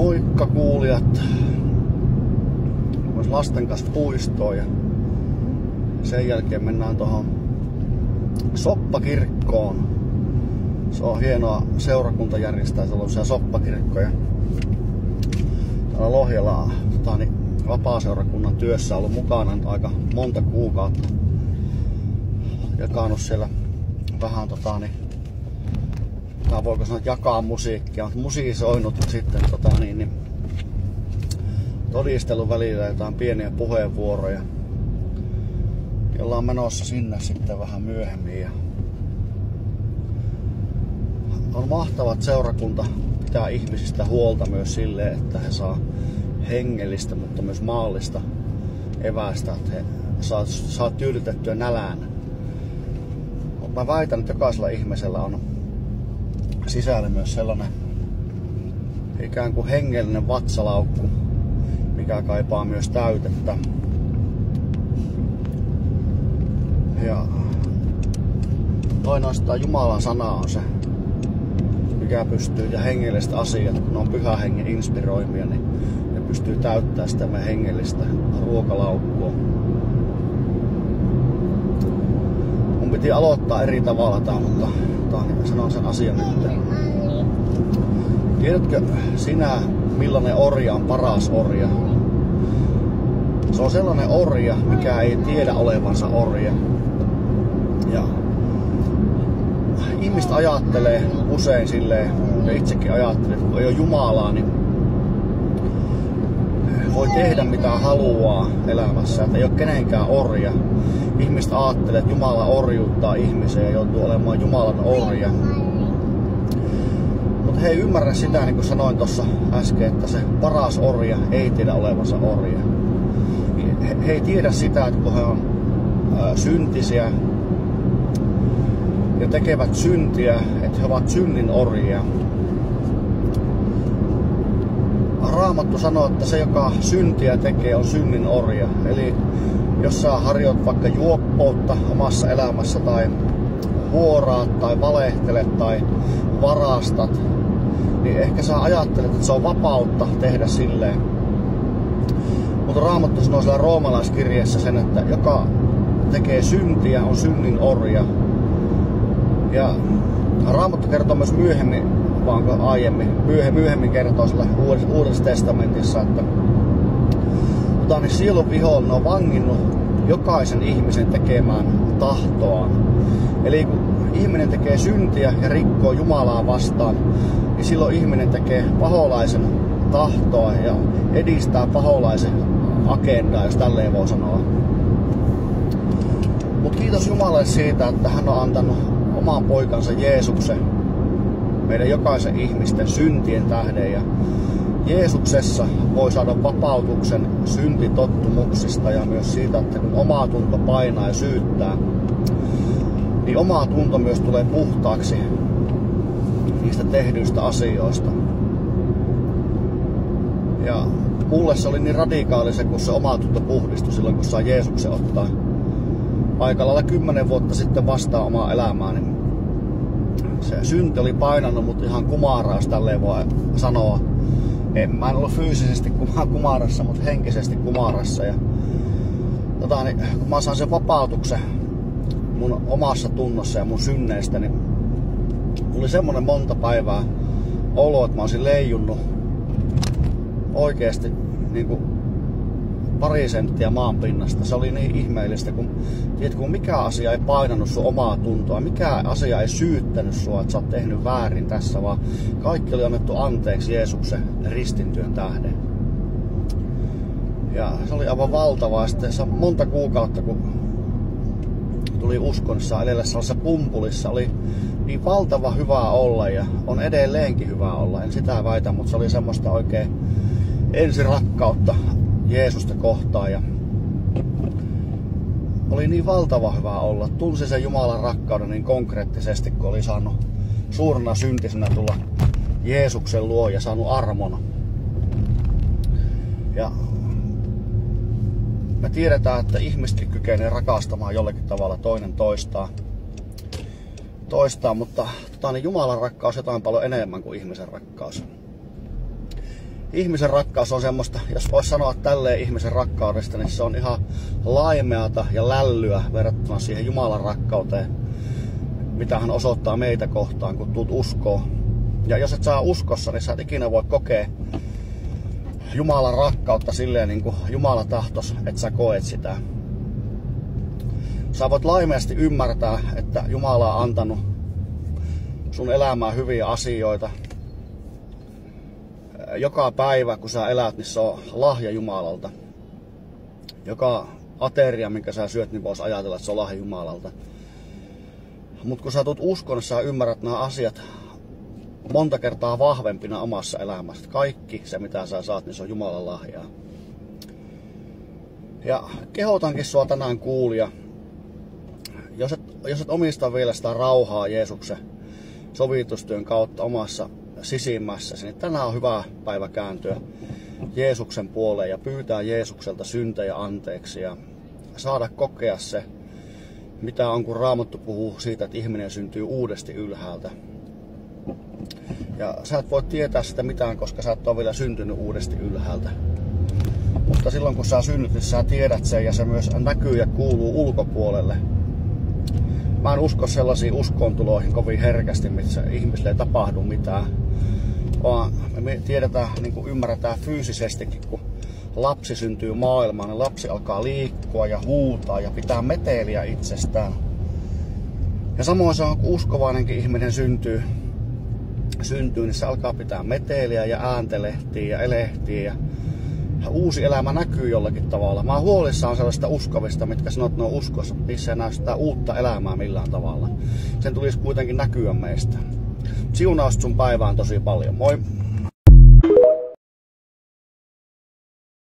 Moikka kuulijat! Myös lasten kanssa puistoon ja sen jälkeen mennään tuohon Soppakirkkoon. Se on hienoa, seurakunta järjestää sellaisia soppakirkkoja. Täällä Lohjalla vapaaseurakunnan työssä ollut mukana aika monta kuukautta. Jakanut siellä vähän voiko sanoa jakaa musiikkia, mutta musiisoinut sitten todistellut välillä jotain pieniä puheenvuoroja. Ja ollaan menossa sinne sitten vähän myöhemmin. Ja on mahtava, että seurakunta pitää ihmisistä huolta myös silleen, että he saa hengellistä, mutta myös maallista evästä, että he saa tyydytettyä nälään. Mutta mä väitän, että jokaisella ihmisellä on sisällä myös sellainen ikään kuin hengellinen vatsalaukku, mikä kaipaa myös täytettä. Ja ainoastaan Jumalan sana on se, mikä pystyy, ja hengelliset asiat, kun ne on pyhän hengen inspiroimia, niin ne pystyy täyttämään sitä meidän hengellistä ruokalaukkua. Mun piti aloittaa eri tavalla tää, mutta sanon sen asian nyt. Tiedätkö sinä, millainen orja on paras orja? Se on sellainen orja, mikä ei tiedä olevansa orja. Ja ihmiset ajattelee usein silleen, ja itsekin ajattelen, että kun ei ole Jumalaa, niin voi tehdä mitä haluaa elämässä, että ei ole kenenkään orja. Ihmiset ajattelee, että Jumala orjuuttaa ihmisiä ja joutuu olemaan Jumalan orja. Mutta he ei ymmärrä sitä, niin kuin sanoin tuossa äsken, että se paras orja ei tiedä olevansa orja. He ei tiedä sitä, että kun he on syntisiä ja tekevät syntiä, että he ovat synnin orjia. Raamattu sanoo, että se, joka syntiä tekee, on synnin orja. Eli jos sä harjoit vaikka juoppoutta omassa elämässä tai huoraat tai valehtelet tai varastat, niin ehkä sä ajattelet, että se on vapautta tehdä silleen. Mutta Raamattu sanoo siellä roomalaiskirjeessä sen, että joka tekee syntiä, on synnin orja. Ja Raamattu kertoo myös myöhemmin, vaanko aiemmin, myöhemmin kertoo sillä Uudessa testamentissa, että niin sielun vihollinen on vanginnut jokaisen ihmisen tekemään tahtoaan. Eli kun ihminen tekee syntiä ja rikkoo Jumalaa vastaan, niin silloin ihminen tekee paholaisen tahtoa ja edistää paholaisen agendaa, jos tälleen voi sanoa. Mutta kiitos Jumalalle siitä, että hän on antanut oman poikansa Jeesuksen meidän jokaisen ihmisten syntien tähden. Ja Jeesuksessa voi saada vapautuksen syntitottumuksista ja myös siitä, että kun oma tunto painaa ja syyttää, niin oma tunto myös tulee puhtaaksi niistä tehdyistä asioista. Ja mulle se oli niin radikaali se, kun se oma tunto puhdistui silloin, kun saa Jeesuksen ottaa aika lailla 10 vuotta sitten vastaan omaa elämää. Niin se synti oli painanut mut ihan kumaraa, jos tälleen voi sanoa. Mä en ollut fyysisesti kumarassa, mutta henkisesti kumarassa. Ja, kun mä saan sen vapautuksen mun omassa tunnossa ja mun synneistä, niin tuli semmonen monta päivää olo, että mä olisin leijunnut oikeesti niin pari senttiä maan pinnasta. Se oli niin ihmeellistä, kun mikä asia ei painanut sun omaa tuntoa, mikä asia ei syyttänyt sua, että sä oot tehnyt väärin tässä, vaan kaikki oli annettu anteeksi Jeesuksen ristintyön tähden. Ja se oli aivan valtavaa. Sitten se monta kuukautta, kun tuli uskonnossa edellä sellaisessa pumpulissa, oli niin valtava hyvä olla ja on edelleenkin hyvä olla. En sitä väitä, mutta se oli semmoista oikein ensirakkautta Jeesusta kohtaan ja oli niin valtava hyvä olla. Tunsi sen Jumalan rakkauden niin konkreettisesti, kun oli saanut suurena syntisenä tulla Jeesuksen luo ja saanut armon. Ja me tiedetään, että ihmisetkin kykenee rakastamaan jollakin tavalla toinen toistaan, mutta niin Jumalan rakkaus on jotain paljon enemmän kuin ihmisen rakkaus. ihmisen rakkaus on semmoista, jos vois sanoa tälleen ihmisen rakkaudesta, niin se on ihan laimeata ja lällyä verrattuna siihen Jumalan rakkauteen, mitä hän osoittaa meitä kohtaan, kun tuut uskoon. Ja jos et saa uskossa, niin sä et ikinä voi kokea Jumalan rakkautta silleen, niin kuin Jumala tahtos, että sä koet sitä. Sä voit laimeasti ymmärtää, että Jumala on antanut sun elämään hyviä asioita. Joka päivä, kun sä elät, niin se on lahja Jumalalta. Joka ateria, minkä sä syöt, niin vois ajatella, että se on lahja Jumalalta. Mutta kun sä tulet uskoon, niin sä ymmärrät nämä asiat monta kertaa vahvempina omassa elämässä. Kaikki se, mitä sä saat, niin se on Jumalan lahjaa. Ja kehotankin sua tänään kuulija, jos et omista vielä sitä rauhaa Jeesuksen sovitustyön kautta omassa sisimmässäsi, niin tänään on hyvä päivä kääntyä Jeesuksen puoleen ja pyytää Jeesukselta syntejä anteeksi ja saada kokea se, mitä on, kun Raamattu puhuu siitä, että ihminen syntyy uudesti ylhäältä. Ja sä et voi tietää sitä mitään, koska sä et ole vielä syntynyt uudesti ylhäältä. Mutta silloin kun sä synnyt, niin sä tiedät sen ja se myös näkyy ja kuuluu ulkopuolelle. Mä en usko sellaisiin uskontuloihin kovin herkästi, missä ihmisille ei tapahdu mitään. Vaan me tiedetään, niin kuin ymmärretään fyysisestikin, kun lapsi syntyy maailmaan, niin lapsi alkaa liikkua ja huutaa ja pitää meteliä itsestään. Ja samoin se on, kun uskovainenkin ihminen syntyy, niin se alkaa pitää meteliä ja ääntelehtiä ja elehtiä. Ja uusi elämä näkyy jollakin tavalla. Mä oon huolissaan sellaista uskovista, mitkä sanoo, että ne on uskossa. Niissä ei näy sitä uutta elämää millään tavalla. Sen tulisi kuitenkin näkyä meistä. Siunausta sun päivään tosi paljon. Moi!